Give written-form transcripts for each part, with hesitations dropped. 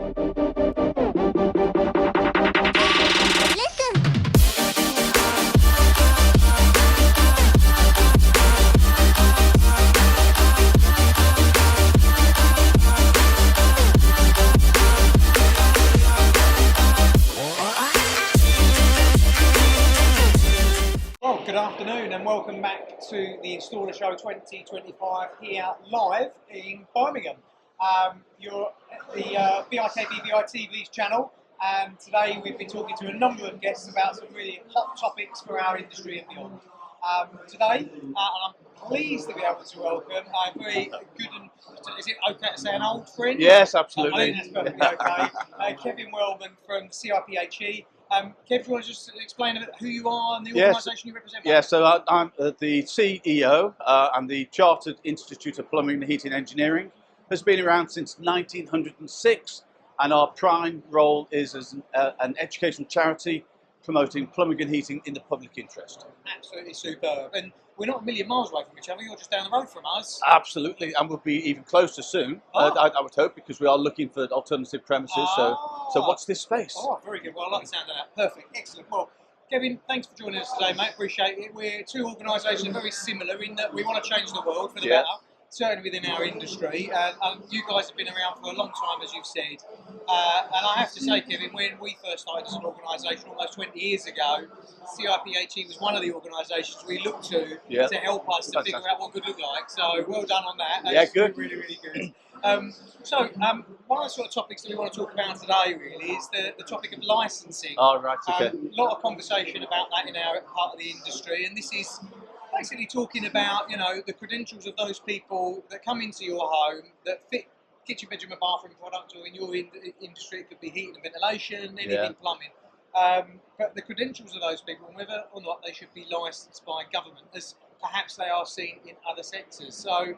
Well, good afternoon and welcome back to the Installer Show 2025 here live in Birmingham. You're at the BIKBBI TV's channel, and today we've been talking to a number of guests about some really hot topics for our industry and beyond. Today, and I'm pleased to be able to welcome a very good and, is it okay to say an old friend? Yes, absolutely. I think that's perfectly okay. Kevin Wellman from CIPHE. Kev, do you want to just explain a bit who you are and the organisation you represent? Yes, so I'm the CEO and the Chartered Institute of Plumbing and Heating Engineering. Has been around since 1906, and our prime role is as an educational charity promoting plumbing and heating in the public interest. Absolutely superb. And we're not a million miles away from each other, you're just down the road from us. Absolutely, and we'll be even closer soon, I would hope, because we are looking for alternative premises. So watch this space. Oh, very good. Well, I like the sound of that. Perfect. Excellent. Well, Kevin, thanks for joining us today, mate. Appreciate it. We're two organisations very similar in that we want to change the world for the better, certainly within our industry. And you guys have been around for a long time, as you've said. And I have to say, Kevin, when we first started as an organisation almost 20 years ago, CIPHE was one of the organisations we looked to help us to figure out what good looked like. So well done on that. That's good. Really, really good. One of the sort of topics that we want to talk about today really is the topic of licensing. Oh, right, okay. A lot of conversation about that in our part of the industry, and this is basically talking about, you know, the credentials of those people that come into your home that fit kitchen, bedroom and bathroom products, or in your industry it could be heating and ventilation, anything plumbing. But the credentials of those people and whether or not they should be licensed by government as perhaps they are seen in other sectors. So,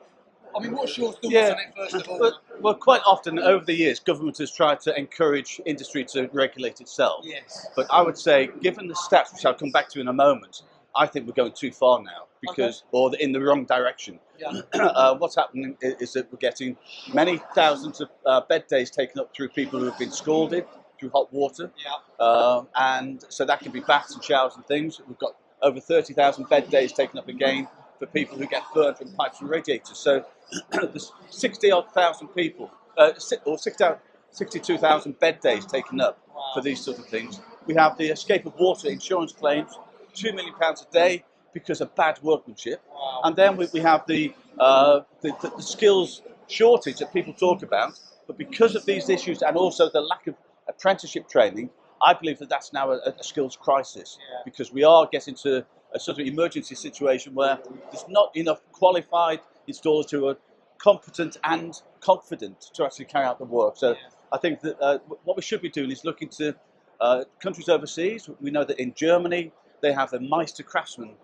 I mean, what's your thoughts on it first of all? Well, quite often over the years, government has tried to encourage industry to regulate itself. Yes. But I would say, given the stats, which I'll come back to in a moment, I think we're going too far now, because or in the wrong direction. Yeah. What's happening is that we're getting many thousands of bed days taken up through people who have been scalded through hot water. Yeah. And so that could be baths and showers and things. We've got over 30,000 bed days taken up again for people who get burned from pipes and radiators. So there's 60,000 people, or 62,000 bed days taken up for these sort of things. We have the escape of water insurance claims, £2 million a day because of bad workmanship. Wow. And then we have the skills shortage that people talk about, but because of these issues and also the lack of apprenticeship training, I believe that that's now a skills crisis, because we are getting to a sort of emergency situation where there's not enough qualified installers who are competent and confident to actually carry out the work. So I think that what we should be doing is looking to countries overseas. We know that in Germany they have a Meister Craftsman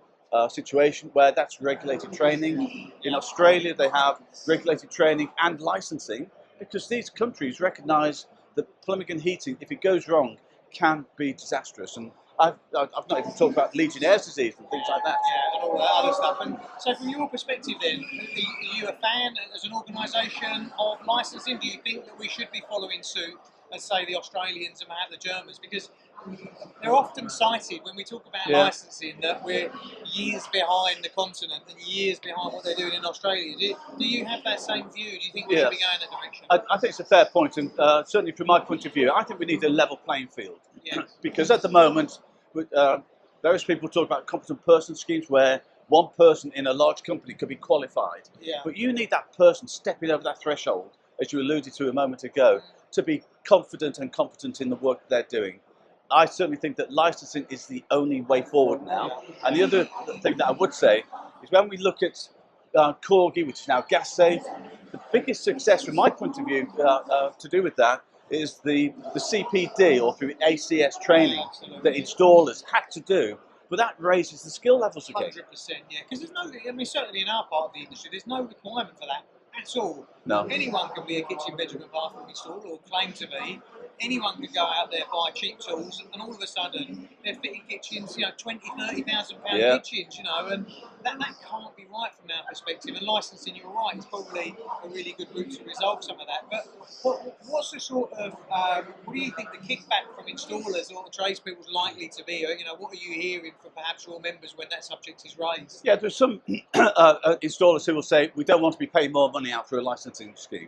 situation where that's regulated training. In Australia they have regulated training and licensing, because these countries recognise that plumbing and heating, if it goes wrong, can be disastrous. And I've not even talked about Legionnaire's disease and things like that. Yeah, and all that other stuff. And so from your perspective then, are you a fan as an organisation of licensing? Do you think that we should be following suit as, say, the Australians and the Germans? Because they're often cited when we talk about licensing that we're years behind the continent and years behind what they're doing in Australia. Do you have that same view? Do you think we should be going that direction? I think it's a fair point, and certainly from my point of view, I think we need a level playing field. Because at the moment, various people talk about competent person schemes where one person in a large company could be qualified. But you need that person stepping over that threshold, as you alluded to a moment ago, to be confident and competent in the work they're doing. I certainly think that licensing is the only way forward now. And the other thing that I would say is when we look at Corgi, which is now gas safe, the biggest success from my point of view to do with that is the CPD, or through ACS training, that installers had to do. But that raises the skill levels again. 100%, yeah. Because there's no, I mean, certainly in our part of the industry, there's no requirement for that at all. No. Anyone can be a kitchen, bedroom and bathroom installer, or claim to be. anyone could go out there, buy cheap tools, and all of a sudden they're fitting kitchens, you know, 20, 30,000 pound kitchens, you know, and that can't be right from our perspective. And licensing, you're right, is probably a really good route to resolve some of that. But what's the sort of, what do you think the kickback from installers or tradespeople is likely to be? You know, what are you hearing from perhaps your members when that subject is raised? Yeah, there's some installers who will say we don't want to be paying more money out for a licensing scheme.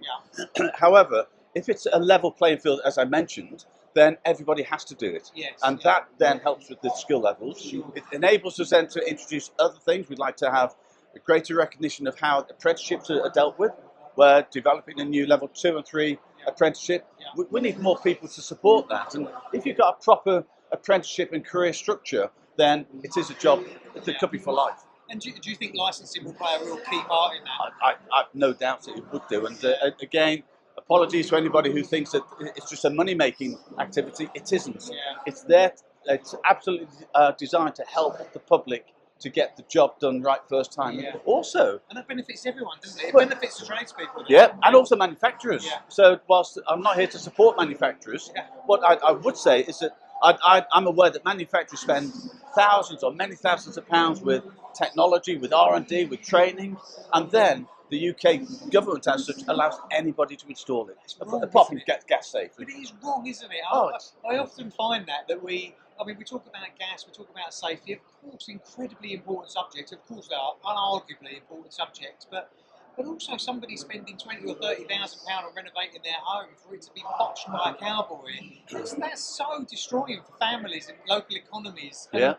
Yeah. However, if it's a level playing field, as I mentioned, then everybody has to do it. Yes, and that then helps with the skill levels. Sure. It enables us then to introduce other things. We'd like to have a greater recognition of how apprenticeships are dealt with. We're developing a new level 2 and 3 apprenticeship. We need more people to support that. And if you've got a proper apprenticeship and career structure, then it is a job that could be for life. And do you think licensing will play a real key part in that? I've no doubt that it would do. And again, apologies to anybody who thinks that it's just a money-making activity. It isn't. It's there. It's absolutely designed to help the public to get the job done right first time. Also, and that benefits everyone, doesn't it? It benefits the tradespeople. And also manufacturers. So whilst I'm not here to support manufacturers, what I would say is that I'm aware that manufacturers spend thousands or many thousands of pounds with technology, with R&D, with training, and then the UK government as such allows anybody to install it, apart from gas safe. But it is wrong, isn't it? I often find that we talk about gas, we talk about safety, of course, incredibly important subjects. Of course, they are unarguably important subjects, but also somebody spending 20 or 30,000 pounds on renovating their home for it to be botched by a cowboy. That's so destroying for families and local economies. And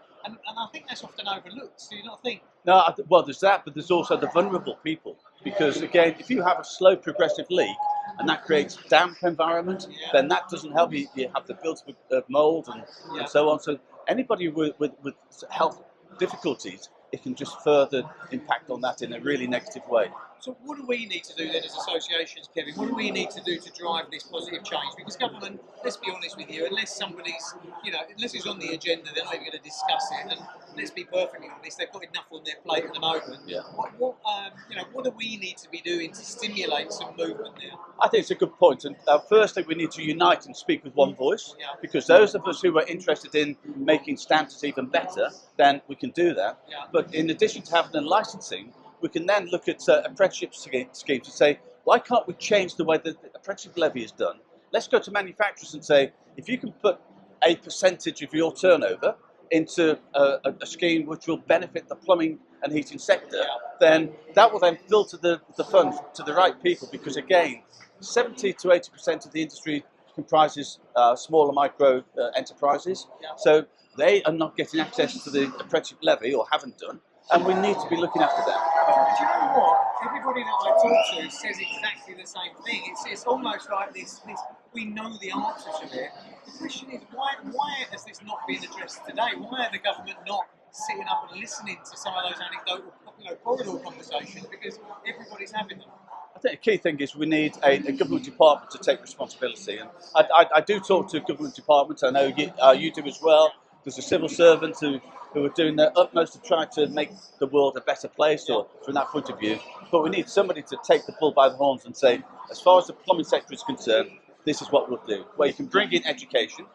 I think that's often overlooked. Do you not think? No, well, there's that, but there's also the vulnerable people. Because again, if you have a slow progressive leak and that creates damp environment, then that doesn't help you. You have the build of mold and so on. So anybody with health difficulties, it can just further impact on that in a really negative way. So what do we need to do then as associations, Kevin? What do we need to do to drive this positive change? Because government, let's be honest with you, unless somebody's, unless it's on the agenda, they're not even going to discuss it. And let's be perfectly honest, they've got enough on their plate at the moment. What do we need to be doing to stimulate some movement there? I think it's a good point. And firstly, we need to unite and speak with one voice, because those of us who are interested in making standards even better, then we can do that. But in addition to having a licensing, we can then look at apprenticeship schemes and say, why can't we change the way the apprenticeship levy is done? Let's go to manufacturers and say, if you can put a percentage of your turnover into a scheme which will benefit the plumbing and heating sector, then that will then filter the funds to the right people, because again, 70 to 80% of the industry comprises small and micro enterprises, so they are not getting access to the apprenticeship levy, or haven't done, and we need to be looking after them. Do you know what? Everybody that I talk to says exactly the same thing. It's almost like this we know the answer to it. The question is, why has this not been addressed today? Why are the government not sitting up and listening to some of those anecdotal, corridor conversations? Because everybody's having them. I think the key thing is we need a government department to take responsibility, and I do talk to government departments. I know you do as well. There's a civil servant who are doing their utmost to try to make the world a better place, or from that point of view. But we need somebody to take the bull by the horns and say, as far as the plumbing sector is concerned, this is what we'll do. Where you can bring in education.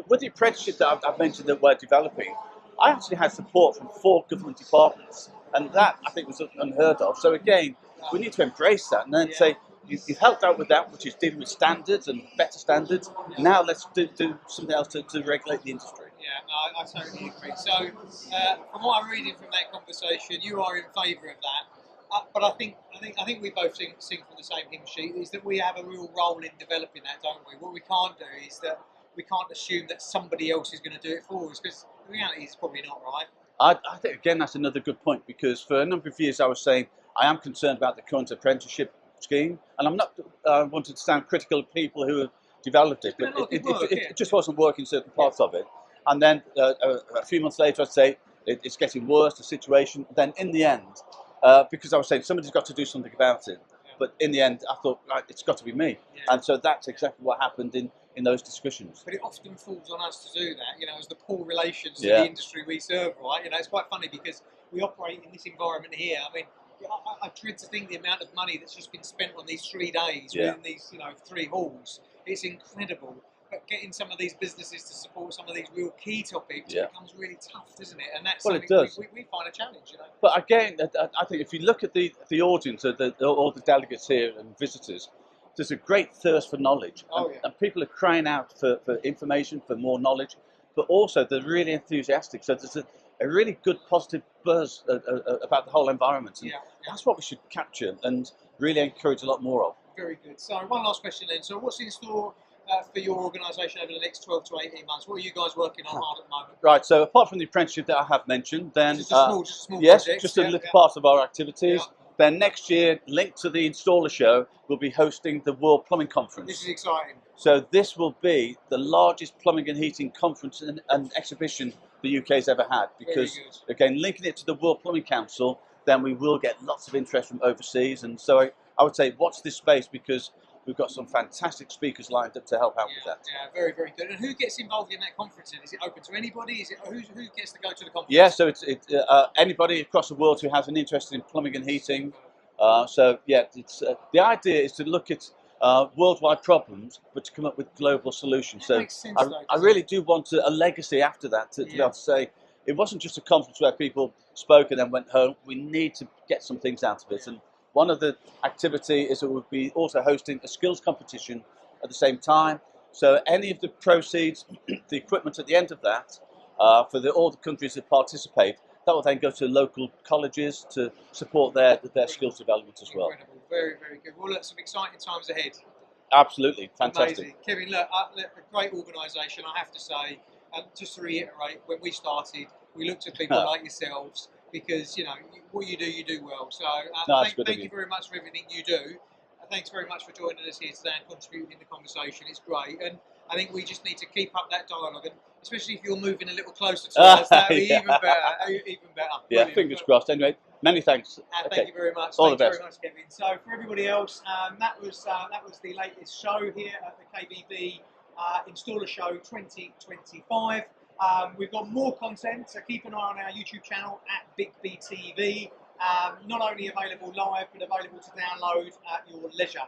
With the apprenticeship that I've mentioned that we're developing, I actually had support from 4 government departments, and that I think was unheard of. So again, we need to embrace that and then say, you've helped out with that, which is dealing with standards and better standards. Now let's do something else to regulate the industry. Yeah, no, I totally agree. So, from what I'm reading from that conversation, you are in favour of that. But I think we both sing from the same hymn sheet. Is that we have a real role in developing that, don't we? What we can't do is that we can't assume that somebody else is going to do it for us, because the reality is probably not right. I think again that's another good point, because for a number of years I was saying I am concerned about the current apprenticeship scheme, and I'm not wanting to sound critical of people who have developed it, but it just wasn't working certain parts of it. And then a few months later I'd say it's getting worse, the situation. Then in the end, because I was saying somebody's got to do something about it, but in the end I thought, right, it's got to be me. And so that's exactly what happened in those discussions. But it often falls on us to do that, as the poor relations to the industry we serve, right? It's quite funny because we operate in this environment here. I mean, I dread to think the amount of money that's just been spent on these 3 days within these, 3 halls. It's incredible. but getting some of these businesses to support some of these real key topics Yeah. becomes really tough, doesn't it? And that's Well, something it does. we find a challenge, you know. But again, I think if you look at the audience, all the delegates here and visitors, there's a great thirst for knowledge. Oh, yeah. And people are crying out for information, for more knowledge, but also they're really enthusiastic. So there's a really good positive buzz about the whole environment. And Yeah. that's what we should capture and really encourage a lot more of. Very good. So one last question then. So what's in store for your organisation over the next 12 to 18 months? What are you guys working on hard at the moment? Right, so apart from the apprenticeship that I have mentioned, then Just a small yes, project. just a little part of our activities. Yeah. Then next year, linked to the Installer Show, we'll be hosting the World Plumbing Conference. This is exciting. So this will be the largest plumbing and heating conference and exhibition the UK's ever had. Because again, linking it to the World Plumbing Council, then we will get lots of interest from overseas. And so I would say watch this space, because we've got some fantastic speakers lined up to help out with that. Yeah, very, very good. And who gets involved in that conference then? Is it open to anybody? Is it who gets to go to the conference? Yeah, so it's anybody across the world who has an interest in plumbing and heating. So yeah, it's the idea is to look at worldwide problems, but to come up with global solutions. So makes sense, I really do want a legacy after that to be able to say it wasn't just a conference where people spoke and then went home. We need to get some things out of it. And one of the activity is that we'll be also hosting a skills competition at the same time. So any of the proceeds, the equipment at the end of that, for all the countries that participate, that will then go to local colleges to support their skills development as well. Incredible. Very, very good. Well, look, some exciting times ahead. Absolutely, fantastic. Amazing. Kevin, look, a great organisation, I have to say. And just to reiterate, when we started, we looked at people like yourselves, because, you know, what you do well. So thank you very much for everything you do. Thanks very much for joining us here today and contributing in the conversation. It's great. And I think we just need to keep up that dialogue, and especially if you're moving a little closer to us, that would be even better. Even better. Yeah, Brilliant. fingers crossed. Anyway, many thanks. Thank you very much. All the Thanks best. very much, Kevin. So for everybody else, that was the latest show here at the KBB Installer Show 2025. We've got more content, so keep an eye on our YouTube channel at Big B TV. Not only available live, but available to download at your leisure.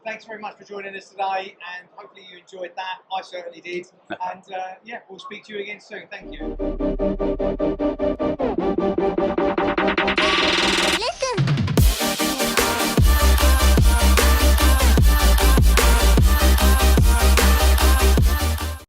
Thanks very much for joining us today, and hopefully you enjoyed that. I certainly did. And yeah, we'll speak to you again soon. Thank you.